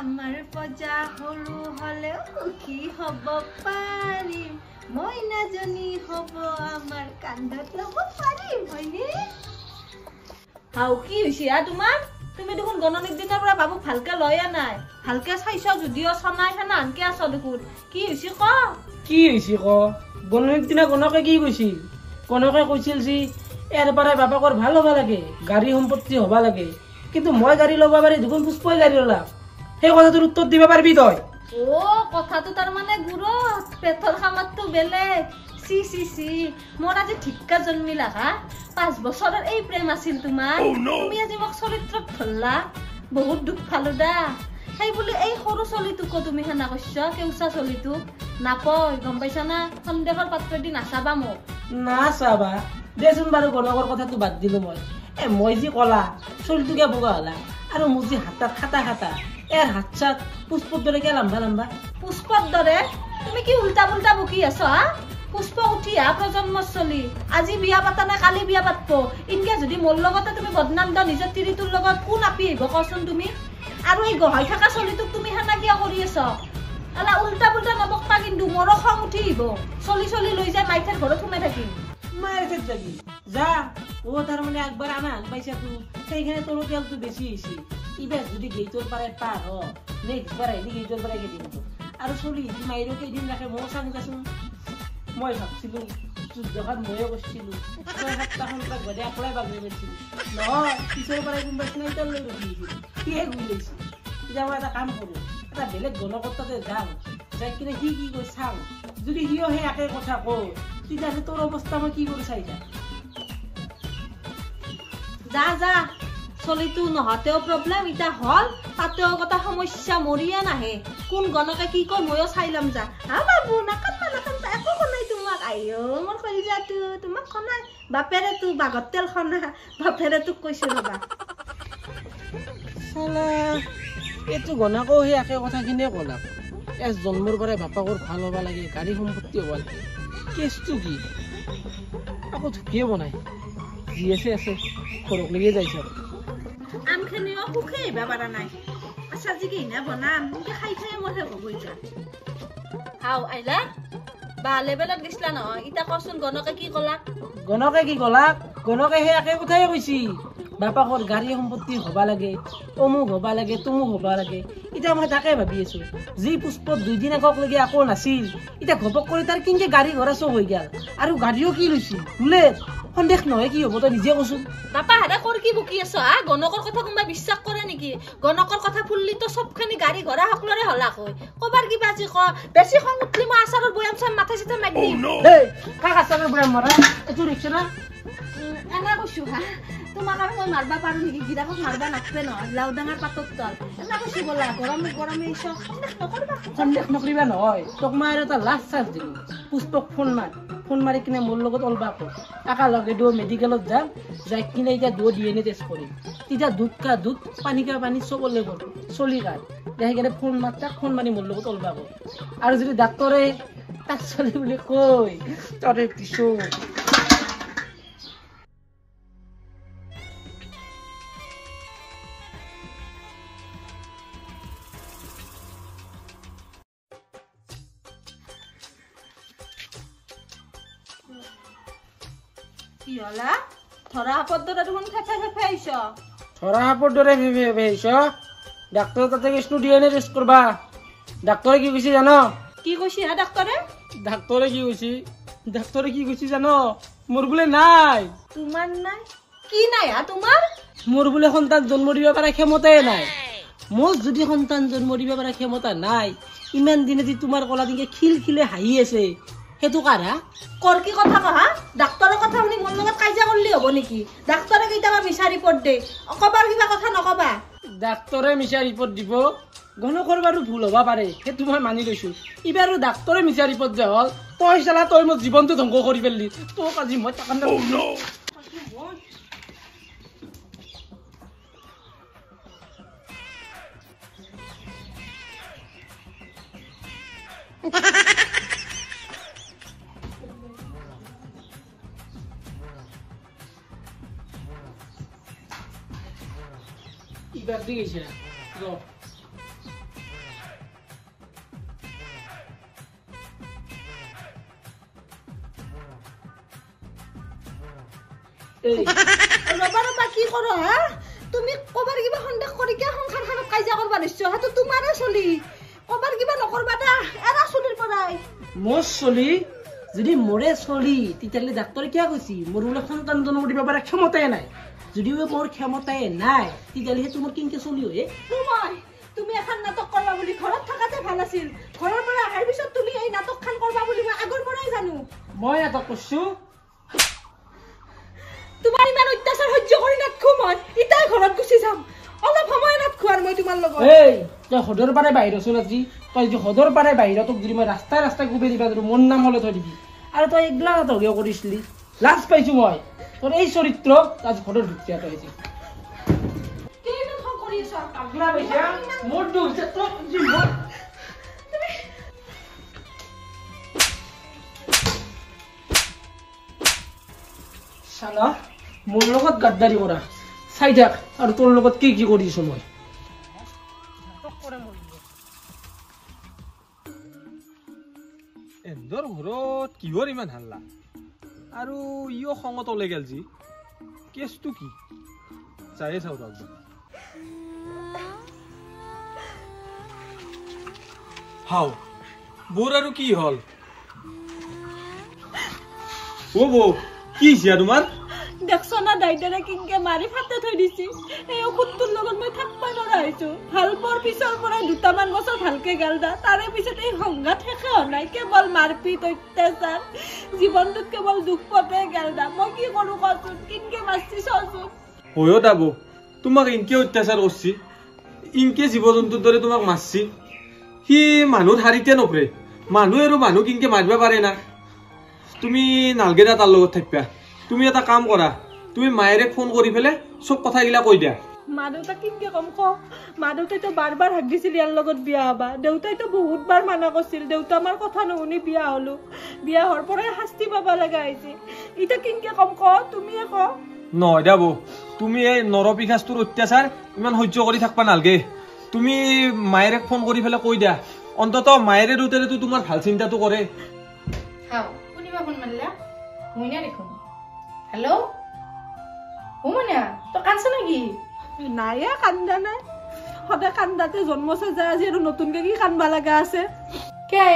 আমাৰ পজা সৰু হলেও সুখী হ'ব পাৰিম মইনাজনী হ'ব আমাৰ কান্ধত ল'ব পাৰিম হয়নে হাও কি হৈছে তোমাৰ তুমি দেখোন গণনিক দিনৰ পৰা বাবু ভালকে লয়া নাই ভালকে চাইছ যদিও ছনাই খানা আনকে আছ দেখোন কি হৈছে ক গণনিক দিনা গণকে কি কৈছিল গণকে কৈছিল যে এর পৰাই বাপাকৰ ভাল হ'ব লাগে গাড়ী সম্পত্তি হ'ব লাগে কিন্তু মই গাড়ী ল'ব পাৰি দেখোন পুষ্পই গাড়ী ল'লা সেই কথাটোৰ উত্তৰ দিব পাৰিবি তই কথাটো তাৰ মানে গুৰত পেটৰ খামাৰটো বেলেগ চি চি চি মোৰ আজি ঠিক্কা জন্মিলা হা 5 বছৰৰ এই প্ৰেম আছিল তোমাৰ তুমি আজি মোক চৰিত্ৰত ধৰলা বহুত দুখ পালো দা সেই বুলি এই সৰু চলিটোকো তুমি হেনা কৈছ কেউচা চলিটোক নাপয় গম পাইছা না সন্দেহৰ পাত্ৰদি নাচাবা মোক নাচাবা দেচোন বাৰু গণকৰ কথাটো বাদ দিলো মই যি কলা চলিটোকে বগা হলা আৰু মোৰ যি হাতত খাটা এৰ হাত চাত পুষ্পৰ দৰে কে লম্বা পুষ্পৰ দৰে তুমি কি উল্টা পুল্টা বকি আছ হা পুষ্প উঠি হা প্ৰজন্মৰ চলি আজি বিয়া পাতা না কালি বিয়া পাতব ইনকে যদি মোৰ লগতে তুমি বদনাম দ নিজৰ তিৰিটোৰ লগত কোন আপি আহিব কচোন তুমি আৰু এই গহাই থকা চলিটোক তুমি হেনা কিয় কৰি আছ আলা উল্টা পুল্টা নবকবা কিন্তু মোৰ খং উঠি আহিব চলি লৈ যায় মাইথাৰ ঘৰত সোমাই থাকিম মায়ের ক্ষেত যাবি যা ও তার মানে একবার আনা পাইছা তুই সেইখানে তোর তেলটো বেশি হয়েছি এবার যদি গেইটোর পারে পার হ নেক্সট বার আইলি গেইটোর পারে কে দিব আর চলি মাইরও কেইদিন রাখে মো চাঙ্গাচোন মই ভাবছিলো যুদ্ধখান ময়ে করছিলো 6-7টা ঘন্টা ঘরে একলাই বাগড়ে পেয়েছিলো নহয় পিছৰ পাৰে কোনবা স্নাইটাৰ লৈ ৰখিয়েছিল কে গুইলেছি এতিয়া মই এটা কাম কৰো এটা বেলেগ গণকর্তাতে যাম যাই কিনে কি কই চাও যদি হিও হে একে কথা কয় তিতারে তোর অবস্থা মই কি করে চাইছা যা চলিটো নহতেও প্ৰব্লেম ইটা হল তাতেও কথা সমস্যা মৰিয়া নাহে কোন গণকে কি কয় ময়ো চাই লম যা বাবু নাকান্না একো কনাই তোমাক আইও মোৰ কলিজাটো তোমাক কনাই বাপেৰে তো বাগত তেল খনা বাপেৰে তোক কৈছে ৰবা সালা এটো গণকও হে একে কথা কিনে কলা এস জন্মৰ পৰাই বাপাকৰ ভাল হ'ব লাগে গাড়ী সম্পত্তি হ'ব লাগে কেছটো কি আকৌ ধুকিয়ে বনাই যি আছে ঘৰক লৈয়ে যাইছে আমখিনিও সুখে আহিবা পাৰা নাই আচ্ছা যি কিনা বনাম খাই মোৰ হে হ'ব এতিয়া হাও আইলা বা লেভেলত গেছলা নহয় ইটা কচোন গণকে কি কলা গণকে হে একে কথাই কৈছি বাপাকৰ গাড়ী সম্পত্তি হ'ব লাগে অমুক হ'ব লাগে তুমুক হ'ব লাগে এতিয়া মই তাকে ভাবি আছো যি পুষ্পত 2 দিন আগক লাগি আকৌ নাছিল এতিয়া ঘপক কৰি তাৰ কিনকে গাড়ী ঘৰা চব হৈ গেল আৰু গাড়ীও কি লৈছি বুলেট সন্দেহ নহয় কি হ'ব তই নিজে কচোন বাপা হাদা কৰ কি বকি আছ হা গণকৰ কথা কোনবা বিশ্বাস কৰে নেকি গণকৰ কথা ফুললি তো সবখানি গাড়ী ঘৰা সকলৰে হলা কই কবাৰ কি বাজি ক বেছি খং উঠলি মই আচাৰৰ বয়াম চাম মাথা চিতা মাৰি দিম এই কাক আচাৰৰ বয়াম মাৰা এটো ৰিক্সা না এনা কৈছো হা তোমাক আৰু মই মাৰবা পাৰো নেকি গিৰাকক মাৰবা নাকবে নহয় লাউ ডাঙৰ পাতত তল এনা কৈছো বলা গৰমে ইছ সন্দেহ নকৰিবা নহয় তোক মই আৰু এটা লাষ্ট চান্স দিম পুষ্পক ফোন মাৰি কিনে মোৰ লগত অলবা ক একা লগে দো মেডিকেলত যাই কিনে এতিয়া দো ডিএনএ টেষ্ট কৰিম তেতিয়া দুধ কা দুধ পানী কা পানী চব ওলাই গ'ল চলি গাল দেখি কিনে ফোন মাৰি মোৰ লগত অলবা ক আৰু যদি ডাক্তৰে তাক চলি বুলি কয় তৰে কিছু কি হলা ধৰা হাপৰ দৰে দেখোন ফেফে আহিছ ধৰা হাপৰ দৰে ফেফে আহিছ ডাক্তৰ তাতে গেছটো ডিএনএ টেষ্ট কৰবা ডাক্তৰে কি কৈছে জানো কি কৈছে হা ডাক্তৰে কি কৈছে জানো মোৰ বোলে নাই তোমাৰ নাই কি নাই হা তোমাৰ মোৰ বোলে সন্তান জন্ম দিব পৰা ক্ষমতাই নাই মোৰ যদি সন্তান জন্ম দিব পৰা ক্ষমতা নাই ইমান দিনে যে তোমাৰ কলা দিনকে খিলখিলে হাঁহি আছে হেতু কাৰা কৰ কি কথা কহা ডাক্তৰৰ কথা শুনি মোৰ লগত কাইজা কৰলি হ'ব নেকি ডাক্তৰে কেইটাবা মিছা ৰিপৰ্ট দে অকবাৰ কিবা কথা নকবা ডাক্তৰে মিছা ৰিপৰ্ট দিব গণকৰ বাৰু ভুল হ'ব পাৰে হেতু মই মানি লৈছো ইবাৰো ডাক্তৰে মিছা ৰিপৰ্ট দে হল তই চালা তই মোৰ জীৱনটো ধ্বংস কৰি পেললি তোক আজি মই টাকান্দ ইবাৰ দি গৈছে এই ৰবা ৰবা কি কৰ হা তুমি কবাৰ কিবা সন্দেহ কৰি কি সংসাৰখনত কাজিয়া কৰবা দিছো হাতো তোমাৰে চলি কবাৰ কিবা নকৰবা দা এৰা চলিৰ পৰাই মোৰ চলি যদি মৰে চলি তেতিয়াহ'লে ডাক্তৰে কিয় কৈছি মোৰ বোলে সন্তান জন্ম দিব পাৰে ক্ষমতাই নাই যদিও মোৰ ক্ষমতাই নাই তেতিয়াহ'লে তোমাৰ কিনকে চলি হয় মই তুমি এখন নাটক কৰবা বুলি ঘৰত থাকাতে ভাল আছিল ঘৰৰ পৰা আহাৰ পিছত তুমি এই নাটকখন কৰবা বুলি মই আগৰ পৰাই জানো মই নাটক কৰছো তোমাৰ ইমান অত্যাচাৰ সহ্য কৰি নাথকো মই ইটাই ঘৰত গুচি যাম অলপ সময় নাথকো আৰু মই তোমাৰ লগত এই তই সদৰ পাৰে বাহিৰ আছোন আজি তই যদি সদৰ পাৰে বাহিৰত তোক যদি মই ৰাস্তাই ৰাস্তাই গুবে দিবা ধৰো মোৰ নাম হলে থৈ দিবি আৰু তই এইগিলা নাটকীয় কৰিছিলি লাজ পাইছো মই তোৰ এই চৰিত্ৰ আজি ঘৰত ঢুকিয়া তই আজি কেইটা থ কৰি আছ আগলা পাইছা মোৰ ঢুকছে তই যি মোৰ শালা মোৰ লগত গাদ্দাৰি কৰা চাই থাক আৰু তোৰ লগত কি কি কৰিছো মই এন্দৰ ঘৰত কিহৰ ইমান হাল্লা আৰু ইও খঙত ওলাই গেল যি কেছটো কি চায়ে চাও ৰ হাও বোৰ আৰু কি হল ও বৌ কি হৈছে তোমাৰ দেখছ না দাইদাৰে কিনকে মাৰি ফাটে থৈ দিছি এই ঔষধটোৰ লগত মই থাকবা নৰা হৈছো ভাল পোৱাৰ পিছৰ পৰা দুটামান বছৰ ভালকে গেল দা তাৰে পিছত এই সংঘাত শেষে হোৱা নাই কেৱল মাৰপিট অত্যাচাৰ জীৱনটোত কেৱল দুখ পথে গেল দা মই কি কৰো কচোন কিনকে মাৰছি চচোন হয়ো দাবো তোমাক ইনকে অত্যাচাৰ কৰছি ইনকে জীৱ জন্তুৰ দৰে তোমাক মাৰছি সি মানুহ হাৰিতে নপৰে মানুহ আৰু মানুহ কিনকে মাৰিব পাৰে না তুমি নালগে দা তাৰ লগত থাকবা তুমি এটা কাম কৰা তুমি মায়েৰে ফোন কৰি ফেলে সব কথাগিলা কৈ দিয়া মা দেউতা কিনকে কম ক মা দেউতাইতো বাৰ হাক দিছিল ইয়াৰ লগত বিয়া হবা দেউতাইতো বহুত বাৰ মানা কৰিছিল দেউতা আমাৰ কথা নুশুনি বিয়া হলো বিয়া হোৱাৰ পৰাই শাস্তি পাবা লগা হৈছে ইটা কিনকে কম ক তুমিয়ে ক নহয় দাবো তুমি এই নৰপিশাচটোৰ অত্যাচাৰ ইমান সহ্য কৰি থাকবা নালগে তুমি মায়েৰে ফোন কৰি ফেলে কৈ দিয়া অন্তত মায়েৰে দেউতাৰেতো তোমাৰ ভাল চিন্তাটো কৰে হাও কোনিবা ফোন মাৰিলা মইনা দেখোন হেল্ল' মইনা তই কান্দছ নেকি নাই কান্দা নাই সদায় কান্দাতে জন্মছে যায় আজি আৰু নতুনকে কি কান্দবা লগা আছে কে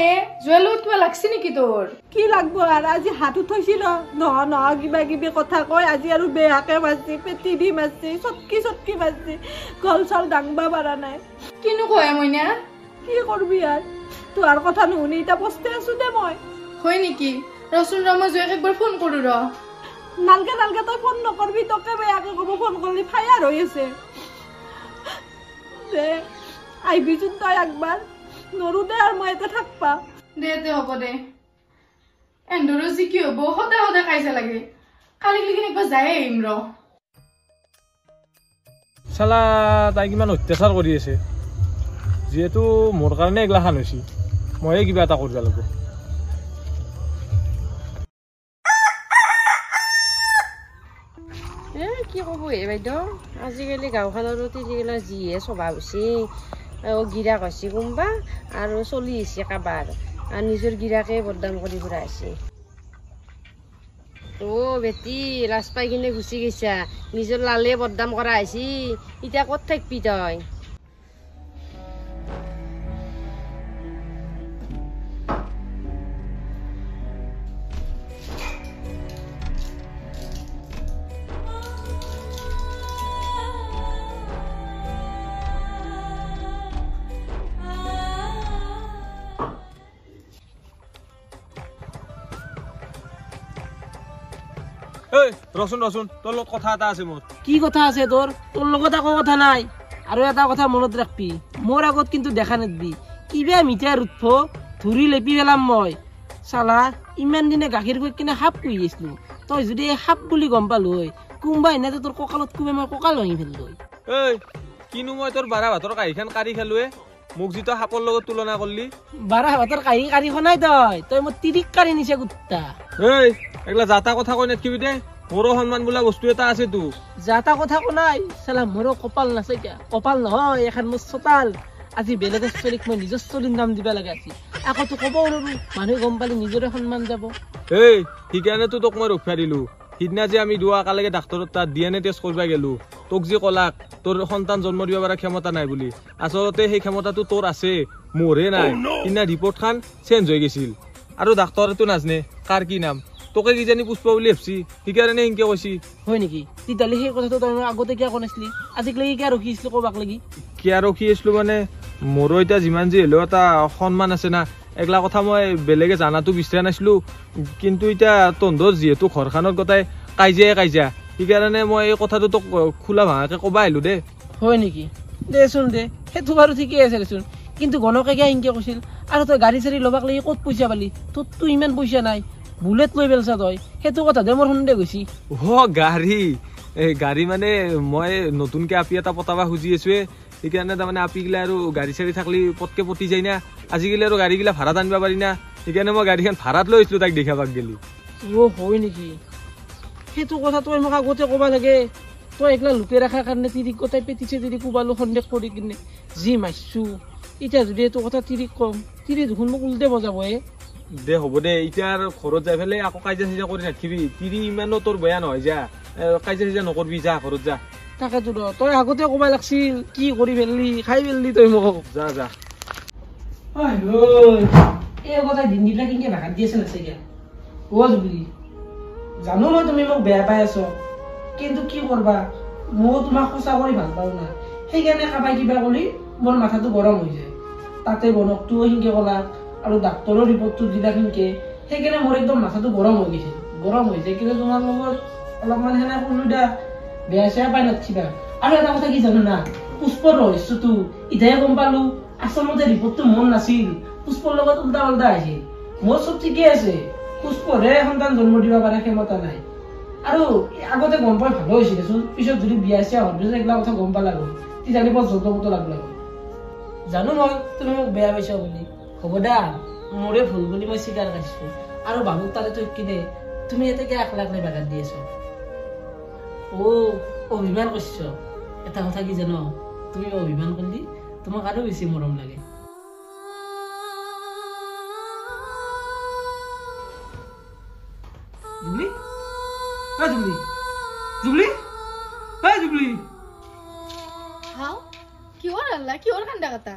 জুৱেৰ লগত কিবা লাগছি নেকি তোৰ কি লাগব আৰু আজি হাত উঠাইছিল নহয় কিবা কিবি কথা কয় আজি আৰু বেয়াকে মাৰছি পেটি দি মাৰছি চটকি মাৰছি গল চল দাংবা পাৰা নাই কিনো কয় মইনা কি কৰবি আৰু তোৰ কথা নুশুনি এতিয়া পস্তাই আছো দে মই হয় নেকি ৰচোন ৰ মই জুৱেক একবাৰ ফোন কৰো ৰ নালগে তই ফোন নকৰবি তোকে বেয়াকে কব ফোন কৰিলি ফায়াৰ হৈ আছে দে আহিবিচোন তই একবাৰ নৰো দে আৰু মই এতিয়া থাকবা দে হ'ব দে এন্দৰো যি কি হ'ব সদায় কাইজা লাগে কালি লেকিন একবাৰ যায়ে আহিম ৰ চালা তাই কিমান অত্যাচাৰ কৰি আছে যিহেতু মোৰ কাৰণে এগলাখান হৈছে ময়ে কিবা এটা কৰিব লাগিব কি ক'ব বাইদেউ আজিকালি গাঁওখনৰো তিৰিগিলা যিহে স্বভাৱ হৈছে গিৰাক হৈছে কোনোবা আৰু চলি আহিছে কাবাৰ আৰু নিজৰ গিৰাকে বদনাম কৰি ফুৰা হৈছে বেটি লাজ পাই কিনে গুচি গৈছা নিজৰ লালে বদনাম কৰা হৈছে এতিয়া ক'ত থাকবি তই ৰচোন তোৰ লগত কথা এটা আছে মোৰ কি কথা আছে তোৰ লগত একো কথা নাই আৰু এটা কথা মনত ৰাখবি মোৰ আগত কিন্তু দেখা নেদবি কিবা মিঠাই উঠব ধৰি লেপি পেলাম মই চালা ইমান দিনে গাখীৰ গৈ কিনে সাপ পুহি আছিলো তই যদি এই সাপ বুলি গম পালো হয় কোনোবা এনেতে তোৰ কঁকালত কোবে মই কঁকাল ভাঙি ফেলিলো কিনো মই তোৰ বাৰা ভাতৰ কাঁহীখন কাঢ়ি খেলোৱে মোক যিটো সাপৰ লগত তুলনা কৰলি বাৰা ভাতৰ কাঢ়ি খনাই তই মোৰ তিৰিক কাঢ়ি নিছে কুত্তা এইগিলা যাতা কথা কৈ নাথাকিবি দে মোৰো সন্মান বোলা বস্তু এটা আছে তো যাতা কথা কোনাই চালা মোৰো কপাল নাছে কিয়া কপাল নহয় এখন মোৰ চোতাল আজি বেলেগৰ ছোৱালীক মই নিজৰ ছোৱালীৰ নাম দিবা লাগে আছিল আকৌ তো ক'ব নোৱাৰো মানুহে গম পালে নিজৰে সন্মান যাব সেইকাৰণেতো তোক মই ৰক্ষা দিলো সিদিনা যে আমি দুয়া একেলগে ডাক্তৰৰ তাত DNA টেষ্ট কৰিব গেলো তোক যে কলাক তোৰ সন্তান জন্ম দিব পৰা ক্ষমতা নাই বুলি আচলতে সেই ক্ষমতাটো তোৰ আছে মোৰে নাই সিদিনা ৰিপৰ্ট খান চেঞ্জ হৈ গৈছিল আৰু ডাক্তৰেতো নাজানে কাৰ কি নাম তোকে কিজানি পুষ্পা বুলি ভাবছি সেইকাৰণে সেনকে কৈছি হয় নেকি তেতিয়াহ'লে সেই কথাটো তই আগতে কিয় কোৱা নাছিলি আজিকালি কিয় ৰখি আছিলি ক'বাক লাগি কিয় ৰখি আছিলো মানে মোৰো এতিয়া যিমান যি হ'লেও এটা সন্মান আছে না এগলা কথা মই বেলেগে জানাতো বিচাৰা নাছিলো কিন্তু এতিয়া তহঁতৰ যিহেতু ঘৰখনত গোটাই কাজিয়া সেইকাৰণে মই এই কথাটো তোক খোলা ভাঙাকে ক'বা আহিলো দে হয় নেকি দেচোন দে সেইটো বাৰু ঠিকেই আছে দেচোন কিন্তু গণকে কিয় ইনকে কৈছিল আৰু তই গাড়ী চাড়ী ল'বাক লাগি ক'ত পইচা পালি তোৰতো ইমান পইচা নাই বুলেট লৈ পেলছা তই সেইটো কথা দে মোৰ সন্দেহ গৈছি গাড়ী মানে মই নতুনকে আপি এটা পতাবা খুজি আছোৱে সেইকাৰণে তাৰমানে আপিগিলা আৰু গাড়ী চাড়ী থাকলি পটকে পতি যায় না আজিকালি আৰু গাড়ীগিলা ভাড়াত আনিব পাৰি না সেইকাৰণে মই গাড়ীখন ভাড়াত লৈ আহিছিলো তাক দেখাবাক গেলি হয় নেকি সেইটো কথা তই মোক আগতে ক'বা লাগে তই এইগিলা লুকে ৰখাৰ কাৰণে তিৰিক গোটাই পেটিছে তিৰি কোবালো সন্দেহ কৰি কিনে যি মাৰিছো এতিয়া যদি এইটো কথা তিৰিক কম তিৰি দেখোন মোক উল্টে বজাব দে হ'ব দে এতিয়া আৰু ঘৰত যাই পেলাই আকৌ কাজিয়া চাজিয়া কৰি নাথাকিবি তিৰি ইমানো তোৰ বেয়া নহয় যা কাজিয়া চাজিয়া নকৰবি যা ঘৰত যা তাকেতো তই আগতে ক'বা লাগছিল কি কৰি পেললি খাই পেললি তই মোক যা এই কথা দিনকেইটা কেনেকে ভাগাত দি আছে নাছে কিয়া বুলি জানো মই তুমি মোক বেয়া পাই আছ কিন্তু কি কৰবা মই তোমাক সঁচা কৰি ভাল পাওঁ না সেইকাৰণে কাবাই কিবা কৰি মোৰ মাথাটো গৰম হৈ যায় তাতে বনকটোও সেনেকে ক'লা আৰু ডাক্তৰৰ ৰিপৰ্টটো দিলা সেনেকে সেইকাৰণে মোৰ একদম মাথাটো গৰম হৈ গৈছে কিন্তু তোমাৰ লগত অলপমান সেনে কোনোটা বেয়া চেয়া পাই নাথিবা আৰু এটা কথা কি জানো না পুষ্পৰ ৰহস্যটো ইধাহে গম পালো আচলতে ৰিপৰ্টটো মন নাছিল পুষ্পৰ লগত উল্টা আছিল মোৰ চব ঠিকেই আছে পুষ্পৰে সন্তান জন্ম দিব পাৰে ক্ষমতা নাই আৰু আগতে গম পাই ভালো হৈছিল দেচোন পিছত যদি বিয়া চিয়া হোৱাৰ পিছত এইগিলা কথা গম পালা গ'ল তেতিয়াহ'লে বৰ যন্ত্ৰমত লাগলা গ'ল জানো মই তুমি মোক বেয়া পাইছা বুলি হ'ব দা মোৰে ভুল বুলি মই স্বীকাৰ কৰিছো আৰু বাবুক তাতে তই কিনে তুমি ইয়াতে কিয় একলা বাগান দি আছো অভিমান কৰিছ এটা কথা কি জানো তুমি অভিমান কৰিলি তোমাক আৰু বেছি মৰম লাগে কিহৰ কান্দা কথা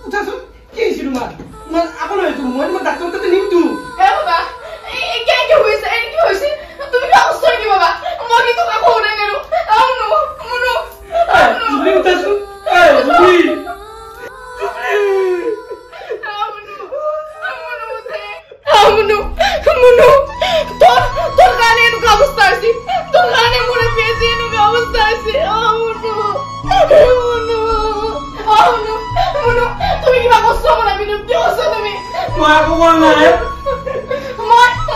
উঠাচোন কি হৈছিল তোমাৰ আকৌ লৈ আহিছো মই তোমাক ডাক্তৰৰ তাতে নিমতো বাবা কি হৈছে তুমি কিয় কষ্ট কি বাবা মই কিন্তু কাকো ওলাই নেৰো উঠাচোন তোৰ কানে এনেকুৱা অৱস্থা হৈছে তোৰ কানে মোৰে পেছি এনেকুৱা অৱস্থা হৈছে তুমি কিবা কষ্ট কৰা বিনতি আছা তুমি মই আকৌ কোৱা নাই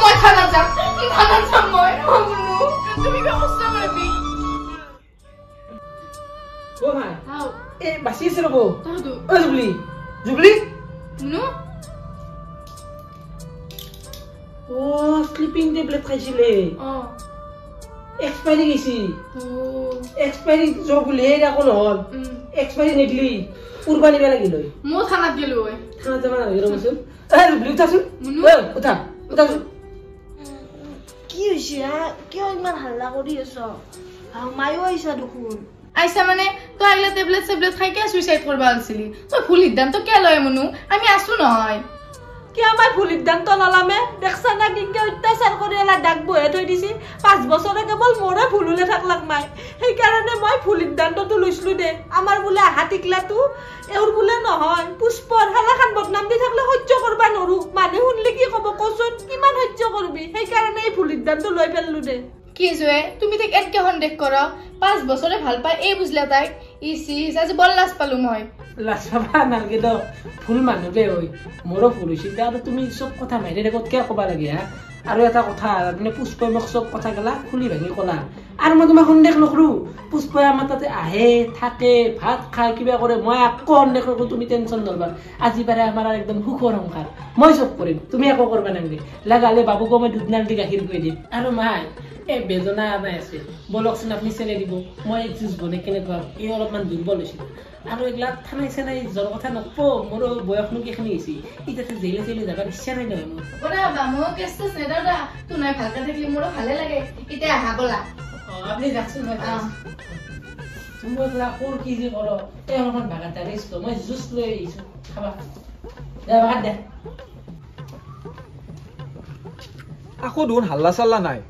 মই থানাত যাম মই তুমি কিবা কষ্ট কৰিবি ভাই এই বাচি আছে ৰ'ব জুবলি স্লিপিং টেবলেট খাইছিলে এক্সপাইৰি গৈছি এক্সপাইৰি যোৱা বুলি আকৌ নহল এক্সপাইৰি নিদিলি উৰবা নিবা লাগিল মই থানাত গেলো থানাত যাবা নালাগে ৰ'বচোন উঠাচোন উঠাচোন কি হৈছে কিয় ইমান হাল্লা কৰি আছ মায়ো আহিছা দেখোন আইসা মানে তই আগলা টেবলেট খাই কে সুইসাইড করবা আনছিলি তই ভুল সিদ্ধান্ত কে লয় মনু আমি আসু নহয় কি আমার ভুল সিদ্ধান্ত নলামে দেখছা না কিংকে অত্যাচার করে এলা ডাক বহে থৈ দিছি 5 বছরে কেবল মোরে ভুলুলে থাকলাক মাই সেই কারণে মই ভুল সিদ্ধান্তটো লইছলু দে আমার বলে হাতিকলাটো এওর বলে নহয় পুষ্পর হালাখান বদনাম দি থাকলে সহ্য করবা নরু মানে শুনলে কি কব কচোন কিমান সহ্য করবি সেই কারণে এই ভুল সিদ্ধান্ত লই ফেললু দে কি জয়ে তুমি তাক এনকে সন্দেহ করা 5 বছরে ভাল পাই এই বুঝলা তাই ইসি আজি বল লাজ পালু মই লাজবা নালগে দ ফুল মানুহ দে হই মোৰো ফুল হৈছিল আৰু তুমি সব কথা মাইৰে ৰেকত কে কবা লাগে হা আৰু এটা কথা মানে পুষ্পই মোক সব কথা গলা খুলি ভাঙি কলা আৰু মই তোমাক সন্দেহ নকৰো পুষ্পই আমাৰ তাতে আহে থাকে ভাত খাই কিবা কৰে মই আকৌ সন্দেহ নকৰো তুমি টেনচন নলবা আজি বাৰে আমাৰ একদম সুখৰ সংসাৰ মই সব কৰিম তুমি একো কৰবা নালাগে লাগালে বাবুকো মই দুধ নাল দি গাখীৰ কৈ দিম আৰু মাই এই বেদনা আনাই আছে বলকচোন আপুনি চেলে দিব মই জুচ বনাই কেনেকুৱা এই অলপমান দুৰ্বল হৈছিল আৰু এইগিলা থানাই চেনাই জ্বৰ কথা নকব মোৰ বয়সনো কেইখিনি হৈছে ইতাতে জেলে জেলে যাবার ইচ্ছা নাই নহয় ওরা বাবা মো কেষ্ট নেদা দা তুই নাই ভালকে থাকলি মোর ভালে লাগে ইতে আহা বলা আপুনি যাকচোন মই তুমি এগিলা কোৰ কি যে কৰ এই অলপমান ভাগাটা ৰেষ্ট মই জুচ লৈ আহিছো খাবা দে ভাত দে আকৌ দেখোন হাল্লা চাল্লা নাই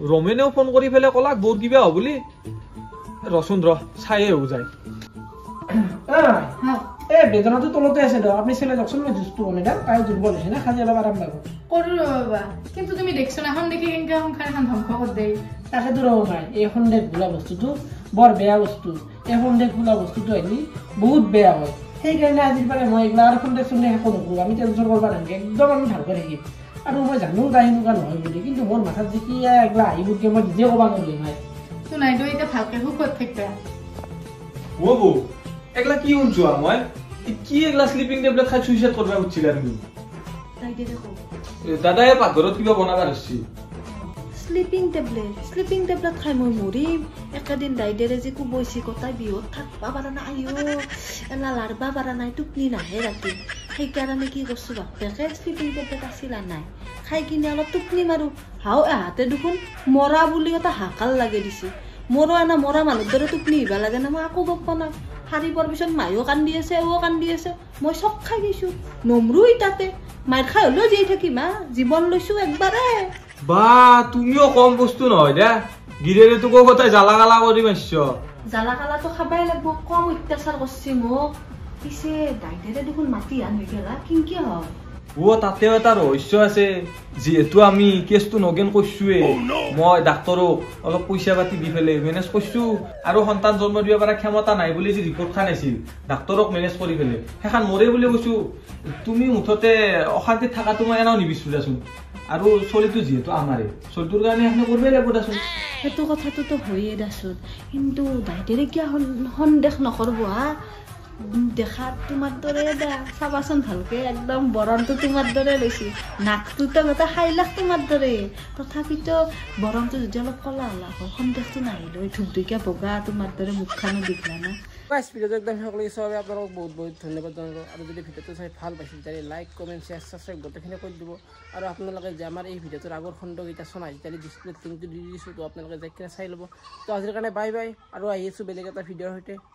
ৰমেনেও ফোন কৰি পেলাই কলাক বহুত কিবা হ'ব বুলি ৰচোন ৰ চায়ে হৈ যায় এই বেদনাটো তলতে আছে দ আপনি ছেলে যাকচোন মই জুচটো বনাই দাম পায় দুৰ্বল হৈছে না খালি অলপ আৰাম লাগব করু বাবা কিন্তু তুমি দেখছো না এখন দেখি কেনকা সংসার এখন ধ্বংস করে দেই তাকে তো রও নাই এই সন্দেহ ভুলা বস্তুটো বৰ বেয়া বস্তু এই সন্দেহ ভুলা বস্তুটো আনি বহুত বেয়া হয় সেইকাৰণে আজিৰ পৰা মই এইগিলা আৰু সন্দেহ চন্দেহ একো নকৰোঁ আমি টেনশ্যন কৰিব নালাগে একদম আমি ভালকৈ থাকিম আৰু মই জানো তাই সেনেকুৱা নহয় বুলি কিন্তু মোৰ মাথাত যে কি এইগিলা আহিবকে মই নিজে ক'ব নোৱাৰিম নাই তুই নাই তো এটা ভালকে সুখত থাকবা ও বৌ এগলা কি শুনছো মই কি এগলা স্লিপিং টেবলেট খাই সুইচাইড করবা উঠিলা তুমি তাই দে দেখো দাদাই পাকঘৰত কিবা বনাবা ধৰছি স্লিপিং টেবলেট খাই মই মৰিম একেদিন দাইদেৰে যে কুবৈছি কটাই বিহুত থাকবা পাৰা নাই আইও এলা লাৰবা পাৰা নাই টোপনি নাহে ৰাতি সেইকাৰণে কি কৰছো বাপেকে স্লিপিং টেবলেট আছিলা নাই খাই কিনে অলপ টোপনি মাৰো হাও এহাতে দেখোন মৰা বুলি এটা হাকাল লাগে দিছে মোৰো এনা মৰা মানুহৰ দৰে টোপনি আহিবা লাগে না মই আকৌ গপ পাওঁ হাৰি পোৱাৰ পিছত মায়েও কান্দি আছে এও কান্দি আছে মই চক খাই গৈছো নমৰো ইটাতে মাৰ খাই হলেও জীয়াই থাকিম জীৱন লৈছো একবাৰে বা তুমিও কম বস্তু নহয় দে গিৰেৰে তোক কথাই জ্বালা গালা কৰি মাৰিছ জ্বালা কালাটো খাবাই লাগব কম অত্যাচাৰ কৰছি মোক পিছে দাইদেৰে দেখোন মাতি আন হৈ গেলা কিনকি হয় ও তাতেও এটা ৰহস্য আছে যিহেতু আমি কেছটো নগেন কৰিছোৱে মই ডাক্তৰক অলপ পইচা পাতি দি পেলাই মেনেজ কৰিছো আৰু সন্তান জন্ম দিব পৰা ক্ষমতা নাই বুলি যে ৰিপৰ্ট খান আছিল ডাক্তৰক মেনেজ কৰি পেলাই সেইখন মৰে বুলি কৈছো তুমি মুঠতে অশান্তিত থকাটো মই এনাও নিবিচাৰো দেচোন আৰু চলিটো যিহেতু আমাৰে চলিটোৰ কাৰণে এখনে কৰিবই লাগিব দেচোন সেইটো কথাটোতো হয়ে দেচোন কিন্তু দাইদেৰে কিয় সন্দেহ নকৰব দেখাত তোমাৰ দৰে দা চাবাচোন ভালকে একদম বৰণটো তোমাৰ দৰে লৈছি নাকটোতো গোটেই হাইলাখ তোমাৰ দৰে তথাপিতো বৰণটো যদি অলপ কলা হলা সন্দেহটো নাহিলে ধুকধুকীয়া বগা তোমাৰ দৰে মুখখানো দেখিলা না গাইস ভিডিওটো একদম সকলো সবে আপোনালোক বহুত বহুত ধন্যবাদ জনালো আৰু যদি ভিডিওটো চাই ভাল পাইছিল তাৰে লাইক কমেন্ট শেয়াৰ সাবস্ক্ৰাইব গোটেইখিনি কৰি দিব আৰু আপোনালোকে যে আমাৰ এই ভিডিওটোৰ আগৰ খণ্ডকেইটা চনাই তাৰে ডিসপ্লেত লিংকটো দি দিছো তো আপোনালোকে যাই কিনে চাই ল'ব তো আজিৰ কাৰণে বাই বাই আৰু আহি আছো বেলেগ এটা ভিডিওৰ সৈতে